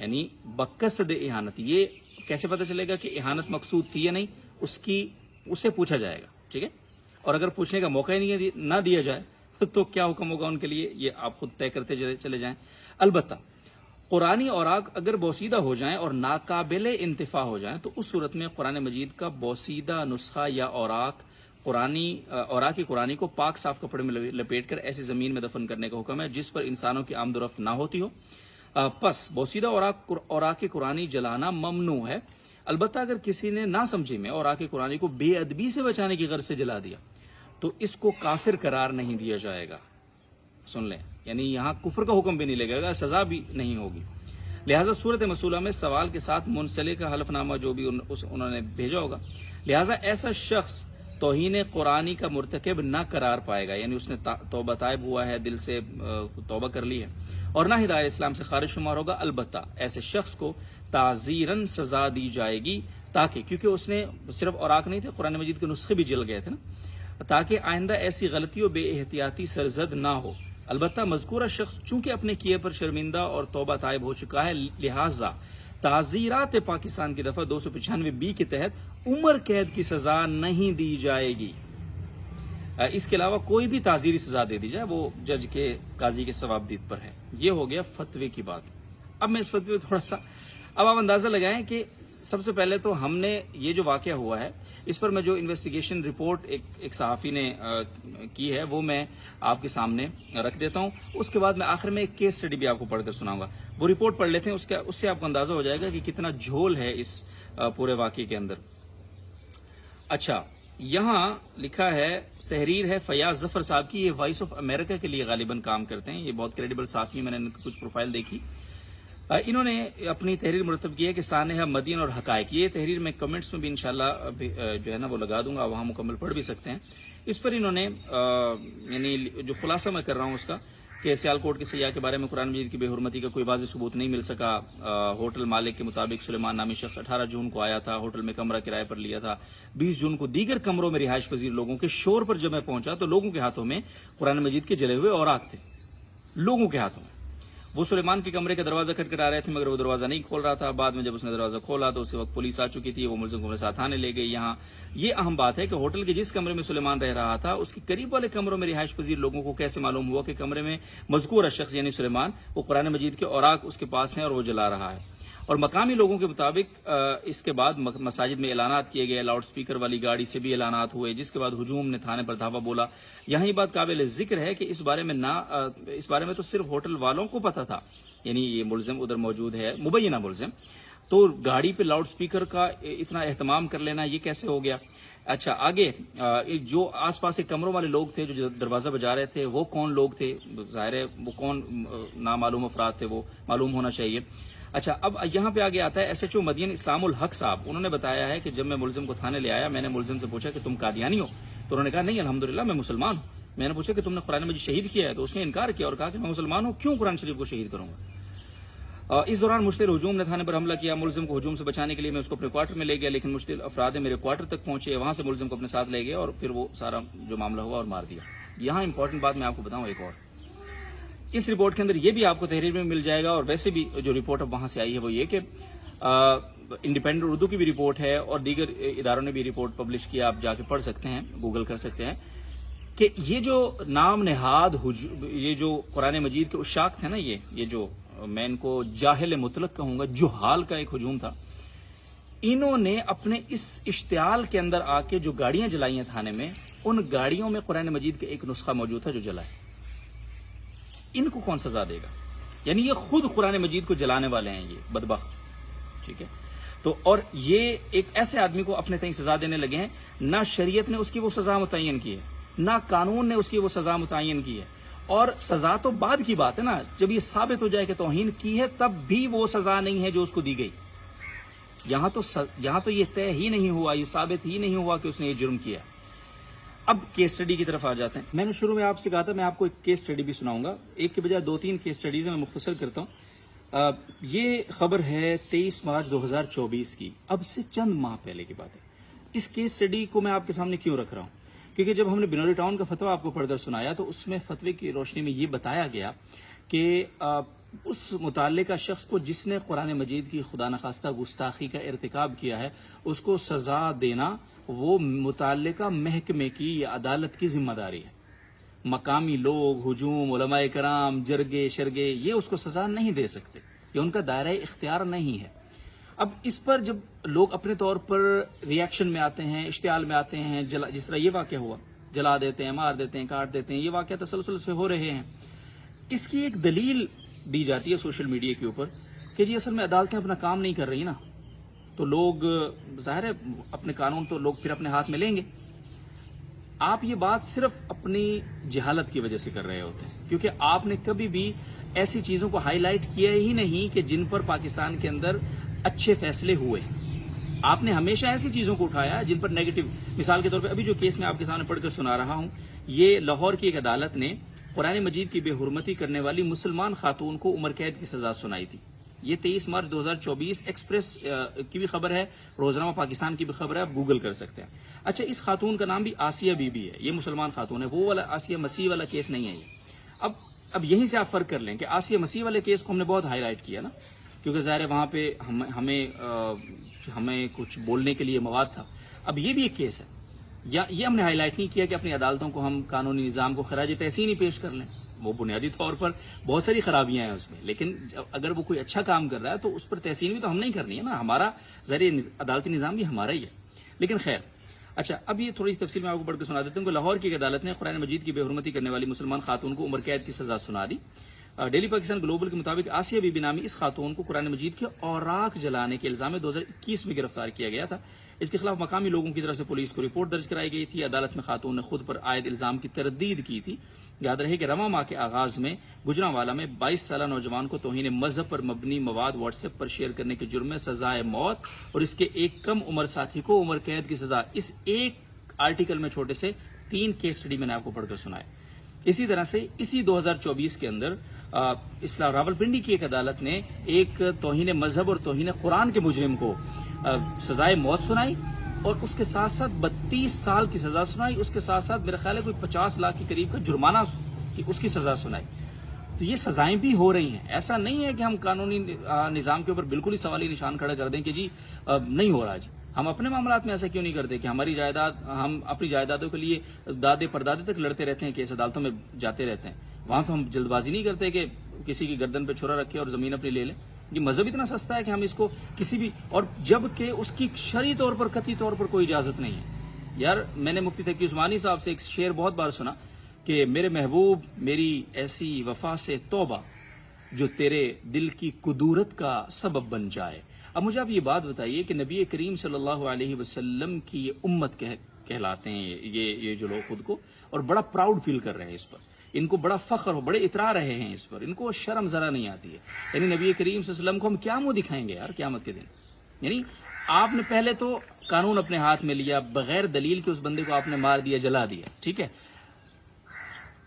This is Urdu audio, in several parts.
یعنی بقصد اہانت. یہ کیسے پتہ چلے گا کہ اہانت مقصود تھی یا نہیں؟ اسے پوچھا جائے گا. ٹھیک ہے, اور اگر پوچھنے کا موقع ہی نہ دیا جائے تو کیا حکم ہوگا ان کے لیے, یہ آپ خود طے کرتے چلے جائیں. البتہ قرآنی اوراق اگر بوسیدہ ہو جائیں اور ناقابل انتفاع ہو جائیں تو اس صورت میں قرآن مجید کا بوسیدہ نسخہ یا اوراق قرآنی کو پاک صاف کپڑے میں لپیٹ کر ایسی زمین میں دفن کرنے کا حکم ہے جس پر انسانوں کی آمد و رفت نہ ہوتی ہو. پس بوسیدہ اوراق قرآنی جلانا ممنوع ہے. البتہ اگر کسی نے نہ سمجھی میں اوراق قرآنی کو بے ادبی سے بچانے کی غرض سے جلا دیا تو اس کو کافر قرار نہیں دیا جائے گا. سن لیں, یعنی یہاں کفر کا حکم بھی نہیں لگے گا, سزا بھی نہیں ہوگی. لہٰذا صورت مسئلہ میں سوال کے ساتھ منسلک حلف نامہ جو بھی انہوں نے بھیجا ہوگا, لہٰذا ایسا شخص توہین قرآنی کا مرتکب نہ قرار پائے گا, یعنی اس نے توبہ طائب ہوا ہے, دل سے توبہ کر لی ہے اور نہ ہی دائرہ اسلام سے خارج شمار ہوگا. البتہ ایسے شخص کو تعزیراً سزا دی جائے گی تاکہ, کیونکہ اس نے صرف اوراق نہیں تھے, قرآن مجید کے نسخے بھی جل گئے تھے نا, تاکہ آئندہ ایسی غلطی و بے احتیاطی سرزد نہ ہو. البتہ مذکورہ شخص چونکہ اپنے کیے پر شرمندہ اور توبہ طائب ہو چکا ہے, لہٰذا تعزیرات پاکستان کی دفعہ 295B کے تحت عمر قید کی سزا نہیں دی جائے گی. اس کے علاوہ کوئی بھی تعزیری سزا دے دی جائے وہ جج کے, قاضی کے ثوابدید پر ہے. یہ ہو گیا فتوے کی بات. اب میں اس فتوے پہ تھوڑا سا, اب آپ اندازہ لگائیں کہ سب سے پہلے تو ہم نے یہ جو واقعہ ہوا ہے اس پر میں جو انویسٹیگیشن رپورٹ ایک صحافی نے کی ہے وہ میں آپ کے سامنے رکھ دیتا ہوں. اس کے بعد میں آخر میں ایک کیس اسٹڈی بھی آپ کو پڑھ کر سناؤں گا. وہ رپورٹ پڑھ لیتے ہیں, اس سے آپ کو اندازہ ہو جائے گا کہ کتنا جھول ہے اس پورے واقعے کے اندر. اچھا, یہاں لکھا ہے, تحریر ہے فیاض ظفر صاحب کی, یہ وائس آف امریکہ کے لیے غالباً کام کرتے ہیں, یہ بہت کریڈیبل صحافی, میں نے ان کی کچھ پروفائل دیکھی. انہوں نے اپنی تحریر مرتب کی ہے کہ سانحہ مدین اور حقائق. یہ تحریر میں کمنٹس میں بھی انشاءاللہ جو ہے نا وہ لگا دوں گا, وہاں مکمل پڑھ بھی سکتے ہیں. اس پر انہوں نے یعنی جو خلاصہ میں کر رہا ہوں اس کا, کہ سیالکوٹ کے سیاح کے بارے میں قرآن مجید کی بے حرمتی کا کوئی واضح ثبوت نہیں مل سکا. ہوٹل مالک کے مطابق سلیمان نامی شخص 18 جون کو آیا تھا, ہوٹل میں کمرہ کرائے پر لیا تھا. 20 جون کو دیگر کمروں میں رہائش پذیر لوگوں کے شور پر جب میں پہنچا تو لوگوں کے ہاتھوں میں قرآن مجید کے جلے ہوئے اوراق تھے, لوگوں کے ہاتھوں میں. وہ سلیمان کے کمرے کا دروازہ کھٹکھٹا رہے تھے مگر وہ دروازہ نہیں کھول رہا تھا. بعد میں جب اس نے دروازہ کھولا تو اس وقت پولیس آ چکی تھی, وہ ملزم کو اپنے ساتھ آنے لے گئی. یہاں یہ اہم بات ہے کہ ہوٹل کے جس کمرے میں سلیمان رہ رہا تھا اس کے قریب والے کمروں میں رہائش پذیر لوگوں کو کیسے معلوم ہوا کہ کمرے میں مذکورہ شخص یعنی سلیمان وہ قرآن مجید کے اوراق اس کے پاس ہیں اور وہ جلا رہا ہے. اور مقامی لوگوں کے مطابق اس کے بعد مساجد میں اعلانات کیے گئے, لاؤڈ سپیکر والی گاڑی سے بھی اعلانات ہوئے, جس کے بعد ہجوم نے تھانے پر دھاوا بولا. یہاں یہ بات قابل ذکر ہے کہ اس بارے میں تو صرف ہوٹل والوں کو پتا تھا, یعنی یہ ملزم ادھر موجود ہے, مبینہ ملزم, تو گاڑی پہ لاؤڈ سپیکر کا اتنا اہتمام کر لینا یہ کیسے ہو گیا. اچھا, آگے جو آس پاس کے کمروں والے لوگ تھے جو دروازہ بجا رہے تھے وہ کون لوگ تھے؟ ظاہر ہے وہ کون نامعلوم افراد تھے, وہ معلوم ہونا چاہیے. اچھا, اب یہاں پہ آگے آتا ہے ایس ایچ او مدین اسلام الحق صاحب. انہوں نے بتایا ہے کہ جب میں ملزم کو تھانے لے آیا میں نے ملزم سے پوچھا کہ تم قادیانی ہو؟ تو انہوں نے کہا نہیں الحمدللہ میں مسلمان ہوں. میں نے پوچھا کہ تم نے قرآن مجید شہید کیا ہے؟ تو اس نے انکار کیا اور کہا کہ میں مسلمان ہوں, کیوں قرآن شریف کو شہید کروں گا. اس دوران مشتعل ہجوم نے تھانے پر حملہ کیا. ملزم کو ہجوم سے بچانے کے لیے میں اس کو اپنے کوارٹر میں لے گیا, لیکن مشتعل افراد میرے کوارٹر تک پہنچے, وہاں سے ملزم کو اپنے ساتھ لے گئے اور پھر وہ سارا جو معاملہ ہوا اور مار دیا. یہاں امپورٹنٹ بات میں آپ کو بتاؤں ایک اور, اس رپورٹ کے اندر یہ بھی آپ کو تحریر میں مل جائے گا, اور ویسے بھی جو رپورٹ اب وہاں سے آئی ہے وہ یہ کہ انڈیپینڈنٹ اردو کی بھی رپورٹ ہے اور دیگر اداروں نے بھی رپورٹ پبلش کیا, آپ جا کے پڑھ سکتے ہیں, گوگل کر سکتے ہیں, کہ یہ جو نام نہاد یہ جو قرآن مجید کے عشاق تھے نا, یہ جو میں ان کو جاہل مطلق کہوں گا, جہال کا ایک ہجوم تھا. انہوں نے اپنے اس اشتعال کے اندر آ کے جو گاڑیاں جلائی ہیں تھانے میں, ان گاڑیوں میں قرآن مجید کا ایک نسخہ موجود تھا جو جلا ہے. ان کو کون سزا دے گا؟ یعنی یہ خود قرآن مجید کو جلانے والے ہیں یہ بدبخت. ٹھیک ہے, تو اور یہ ایک ایسے آدمی کو اپنے تئیں سزا دینے لگے ہیں, نہ شریعت نے اس کی وہ سزا متعین کی ہے, نہ قانون نے اس کی وہ سزا متعین کی ہے. اور سزا تو بعد کی بات ہے نا, جب یہ ثابت ہو جائے کہ توہین کی ہے تب بھی وہ سزا نہیں ہے جو اس کو دی گئی. یہاں تو یہ طے ہی نہیں ہوا, یہ ثابت ہی نہیں ہوا کہ اس نے یہ جرم کیا. اب کیس اسٹڈی کی طرف آ جاتے ہیں. میں نے شروع میں آپ سے کہا تھا میں آپ کو ایک کیس اسٹڈی بھی سناؤں گا, ایک کے بجائے 2-3 کیس اسٹڈیز میں مختصر کرتا ہوں. یہ خبر ہے 23 مارچ 2024 کی, اب سے چند ماہ پہلے کی بات ہے. اس کیس اسٹڈی کو میں آپ کے سامنے کیوں رکھ رہا ہوں؟ کیونکہ جب ہم نے بنوری ٹاؤن کا فتویٰ آپ کو پڑھ کر سنایا تو اس میں فتوے کی روشنی میں یہ بتایا گیا کہ اس متعلقہ شخص کو جس نے قرآن مجید کی خدا نخواستہ گستاخی کا ارتکاب کیا ہے اس کو سزا دینا وہ متعلقہ محکمے کی یا عدالت کی ذمہ داری ہے. مقامی لوگ، ہجوم، علماء کرام، جرگے شرگے یہ اس کو سزا نہیں دے سکتے، یہ ان کا دائرہ اختیار نہیں ہے. اب اس پر جب لوگ اپنے طور پر ریاکشن میں آتے ہیں، اشتعال میں آتے ہیں، جس طرح یہ واقعہ ہوا، جلا دیتے ہیں، مار دیتے ہیں، کاٹ دیتے ہیں، یہ واقعہ تسلسل سے ہو رہے ہیں. اس کی ایک دلیل دی جاتی ہے سوشل میڈیا کے اوپر کہ جی اصل میں عدالتیں اپنا کام نہیں کر رہی نا، تو لوگ ظاہر ہے اپنے قانون تو لوگ پھر اپنے ہاتھ میں لیں گے. آپ یہ بات صرف اپنی جہالت کی وجہ سے کر رہے ہوتے ہیں، کیونکہ آپ نے کبھی بھی ایسی چیزوں کو ہائی لائٹ کیا ہی نہیں کہ جن پر پاکستان کے اندر اچھے فیصلے ہوئے. آپ نے ہمیشہ ایسی چیزوں کو اٹھایا جن پر نیگیٹو. مثال کے طور پہ ابھی جو کیس میں آپ کے سامنے پڑھ کر سنا رہا ہوں، یہ لاہور کی ایک عدالت نے قرآن مجید کی بے حرمتی کرنے والی مسلمان خاتون کو عمر قید کی سزا سنائی تھی. یہ 23 مارچ 2024 ایکسپریس کی بھی خبر ہے، روزنامہ پاکستان کی بھی خبر ہے، آپ گوگل کر سکتے ہیں. اچھا، اس خاتون کا نام بھی آسیہ بی بی ہے، یہ مسلمان خاتون ہے، وہ والا آسیہ مسیح والا کیس نہیں ہے یہ. اب یہیں سے آپ فرق کر لیں کہ آسیہ مسیح والے کیس کو ہم نے بہت ہائی لائٹ کیا نا، کیونکہ ظاہر ہے وہاں پہ ہمیں کچھ بولنے کے لیے مواد تھا. اب یہ بھی ایک کیس ہے، یا یہ ہم نے ہائی لائٹ نہیں کیا کہ اپنی عدالتوں کو ہم قانونی نظام کو خراج تحسین ہی پیش کر لیں. وہ بنیادی طور پر بہت ساری خرابیاں ہیں اس میں، لیکن اگر وہ کوئی اچھا کام کر رہا ہے تو اس پر تحسین بھی تو ہم نہیں کرنی ہے نا. ہمارا ظاہر عدالتی نظام بھی ہمارا ہی ہے. لیکن خیر، اچھا اب یہ تھوڑی تفصیل میں آپ کو پڑھ کے سنا دیتا ہوں کہ لاہور کی ایک عدالت نے قرآن مجید کی بے حرمتی کرنے والی مسلمان خاتون کو عمر قید کی سزا سنا دی. ڈیلی پاکستان گلوبل کے مطابق آسیہ بی بی نامی اس خاتون کو قرآن مجید کے اوراق جلانے کے الزام میں 2021 میں گرفتار کیا گیا تھا. اس کے خلاف مقامی لوگوں کی طرف سے پولیس کو رپورٹ درج کرائی گئی تھی. عدالت میں خاتون نے خود پر عائد الزام کی تردید کی تھی. یاد رہے کہ رواں ماہ کے آغاز میں گجرانوالہ میں 22 سالہ نوجوان کو توہین مذہب پر مبنی مواد واٹس ایپ پر شیئر کرنے کے جرم میں سزائے موت اور اس کے ایک کم عمر ساتھی کو عمر قید کی سزا، اس ایک آرٹیکل میں چھوٹے سے 3 کیس اسٹڈی میں نے آپ کو پڑھ کر سنائے. اسی طرح سے اسی 2024 کے اندر اسلام راولپنڈی کی ایک عدالت نے ایک توہین مذہب اور توہین قرآن کے مجرم کو سزائے موت سنائی اور اس کے ساتھ ساتھ 32 سال کی سزا سنائی. اس کے ساتھ ساتھ میرا خیال ہے کوئی 50 لاکھ کے قریب کا جرمانہ اس کی سزا سنائی. تو یہ سزائیں بھی ہو رہی ہیں. ایسا نہیں ہے کہ ہم قانونی نظام کے اوپر بالکل ہی سوالی نشان کھڑا کر دیں کہ جی نہیں ہو رہا. جی ہم اپنے معاملات میں ایسا کیوں نہیں کرتے کہ ہماری جائیداد، ہم اپنی جائیدادوں کے لیے دادے پردادے تک لڑتے رہتے ہیں، کیس عدالتوں میں جاتے رہتے ہیں. وہاں تو ہم جلد بازی نہیں کرتے کہ کسی کی گردن پہ چھرا رکھے اور زمین اپنی لے لیں. یہ مذہب اتنا سستا ہے کہ ہم اس کو کسی بھی، اور جب کہ اس کی شرعی طور پر قطعی طور پر کوئی اجازت نہیں ہے. یار میں نے مفتی تقی عثمانی صاحب سے ایک شعر بہت بار سنا کہ میرے محبوب میری ایسی وفا سے توبہ جو تیرے دل کی کدورت کا سبب بن جائے. اب مجھے آپ یہ بات بتائیے کہ نبی کریم صلی اللہ علیہ وسلم کی یہ امت کہلاتے ہیں یہ جو لوگ خود کو، اور بڑا پراؤڈ فیل کر رہے ہیں اس پر، ان کو بڑا فخر ہو، بڑے اترا رہے ہیں اس پر، ان کو شرم ذرا نہیں آتی ہے. یعنی نبی کریم صلی اللہ علیہ وسلم کو ہم کیا منہ دکھائیں گے یار قیامت کے دن؟ یعنی آپ نے پہلے تو قانون اپنے ہاتھ میں لیا، بغیر دلیل کے اس بندے کو آپ نے مار دیا، جلا دیا، ٹھیک ہے.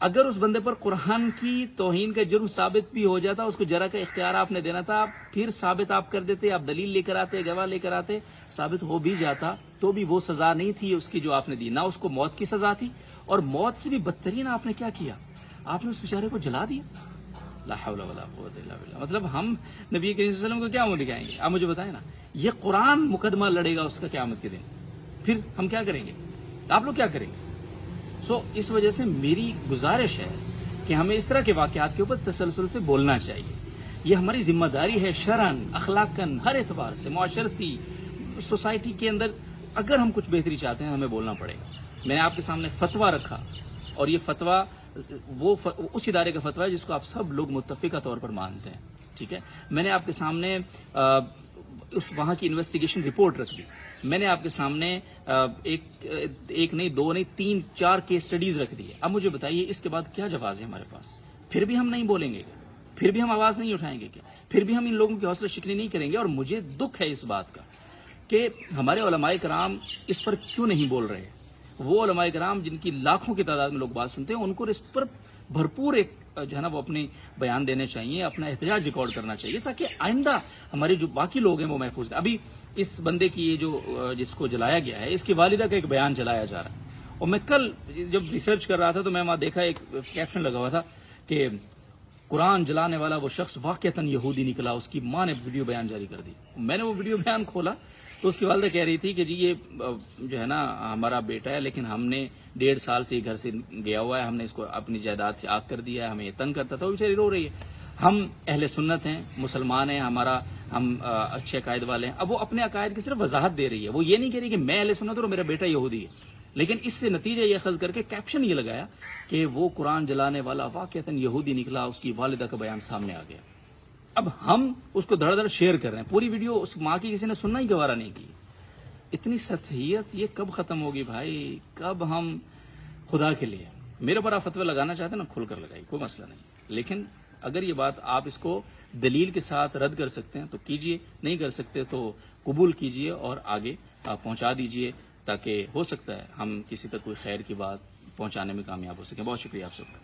اگر اس بندے پر قرآن کی توہین کا جرم ثابت بھی ہو جاتا، اس کو جرا کا اختیار آپ نے دینا تھا، پھر ثابت آپ کر دیتے، آپ دلیل لے کر آتے، گواہ لے کر آتے، ثابت ہو بھی جاتا تو بھی وہ سزا نہیں تھی اس کی جو آپ نے دی. نہ اس کو موت کی سزا تھی، اور موت سے بھی بدترین آپ نے کیا کیا، آپ نے اس بیچارے کو جلا دیا. لا حول ولا قوت الا باللہ. مطلب ہم نبی کریم صلی اللہ علیہ وسلم کو کیا منہ دکھائیں گے؟ آپ مجھے بتائیں نا. یہ قرآن مقدمہ لڑے گا اس کا قیامت کے دن، پھر ہم کیا کریں گے؟ آپ لوگ کیا کریں گے؟ اس وجہ سے میری گزارش ہے کہ ہمیں اس طرح کے واقعات کے اوپر تسلسل سے بولنا چاہیے. یہ ہماری ذمہ داری ہے، شرعن، اخلاقاً، ہر اعتبار سے، معاشرتی، سوسائٹی کے اندر اگر ہم کچھ بہتری چاہتے ہیں ہمیں بولنا پڑے گا. میں نے آپ کے سامنے فتویٰ رکھا، اور یہ فتویٰ اس ادارے کا فتویٰ ہے جس کو آپ سب لوگ متفقہ طور پر مانتے ہیں، ٹھیک ہے. میں نے آپ کے سامنے اس وہاں کی انویسٹیگیشن رپورٹ رکھ دی. میں نے آپ کے سامنے ایک نہیں، 2 نہیں، 3 4 کیس اسٹڈیز رکھ دی ہے. اب مجھے بتائیے اس کے بعد کیا جواز ہے ہمارے پاس؟ پھر بھی ہم نہیں بولیں گے کیا؟ پھر بھی ہم آواز نہیں اٹھائیں گے کیا؟ پھر بھی ہم ان لوگوں کی حوصلہ شکنی نہیں کریں گے؟ اور مجھے دکھ ہے اس بات کا کہ ہمارے علماء کرام اس پر کیوں نہیں بول رہے. وہ علماء کرام جن کی لاکھوں کی تعداد میں لوگ بات سنتے ہیں، ان کو اس پر بھرپور ایک جو ہے نا وہ اپنی بیان دینے چاہیے، اپنا احتجاج ریکارڈ کرنا چاہیے، تاکہ آئندہ ہمارے جو باقی لوگ ہیں وہ محفوظ ہیں. ابھی اس بندے کی یہ جو جس کو جلایا گیا ہے، اس کی والدہ کا ایک بیان چلایا جا رہا ہے. اور میں کل جب ریسرچ کر رہا تھا تو میں وہاں دیکھا ایک کیپشن لگا ہوا تھا کہ قرآن جلانے والا وہ شخص واقعتاً یہودی نکلا. اس کی ماں نے ویڈیو بیان جاری کر دی. میں نے وہ ویڈیو بیان کھولا تو اس کی والدہ کہہ رہی تھی کہ جی یہ جو ہے نا ہمارا بیٹا ہے، لیکن ہم نے 1.5 سال سے یہ گھر سے گیا ہوا ہے، ہم نے اس کو اپنی جائیداد سے آگ کر دیا ہے، ہمیں یہ تنگ کرتا تھا. وہ بیچاری رو رہی ہے. ہم اہل سنت ہیں، مسلمان ہیں، ہم اچھے عقائد والے ہیں. اب وہ اپنے عقائد کی صرف وضاحت دے رہی ہے. وہ یہ نہیں کہہ رہی کہ میں اہل سنت ہوں اور میرا بیٹا یہودی ہے. لیکن اس سے نتیجہ یہ اخذ کر کے کیپشن یہ لگایا کہ وہ قرآن جلانے والا واقعتاً یہودی نکلا. اس کی والدہ کا بیان سامنے آ گیا. اب ہم اس کو دھڑ دھڑ شیئر کر رہے ہیں. پوری ویڈیو اس ماں کی کسی نے سننا ہی گوارا نہیں کی. اتنی سطحیت یہ کب ختم ہوگی بھائی؟ کب ہم خدا کے لیے میرے اوپر آپ فتوی لگانا چاہتے ہیں نا، کھل کر لگائی، کوئی مسئلہ نہیں. لیکن اگر یہ بات آپ اس کو دلیل کے ساتھ رد کر سکتے ہیں تو کیجئے، نہیں کر سکتے تو قبول کیجئے اور آگے پہنچا دیجئے، تاکہ ہو سکتا ہے ہم کسی تک کوئی خیر کی بات پہنچانے میں کامیاب ہو سکیں. بہت شکریہ آپ سب کا.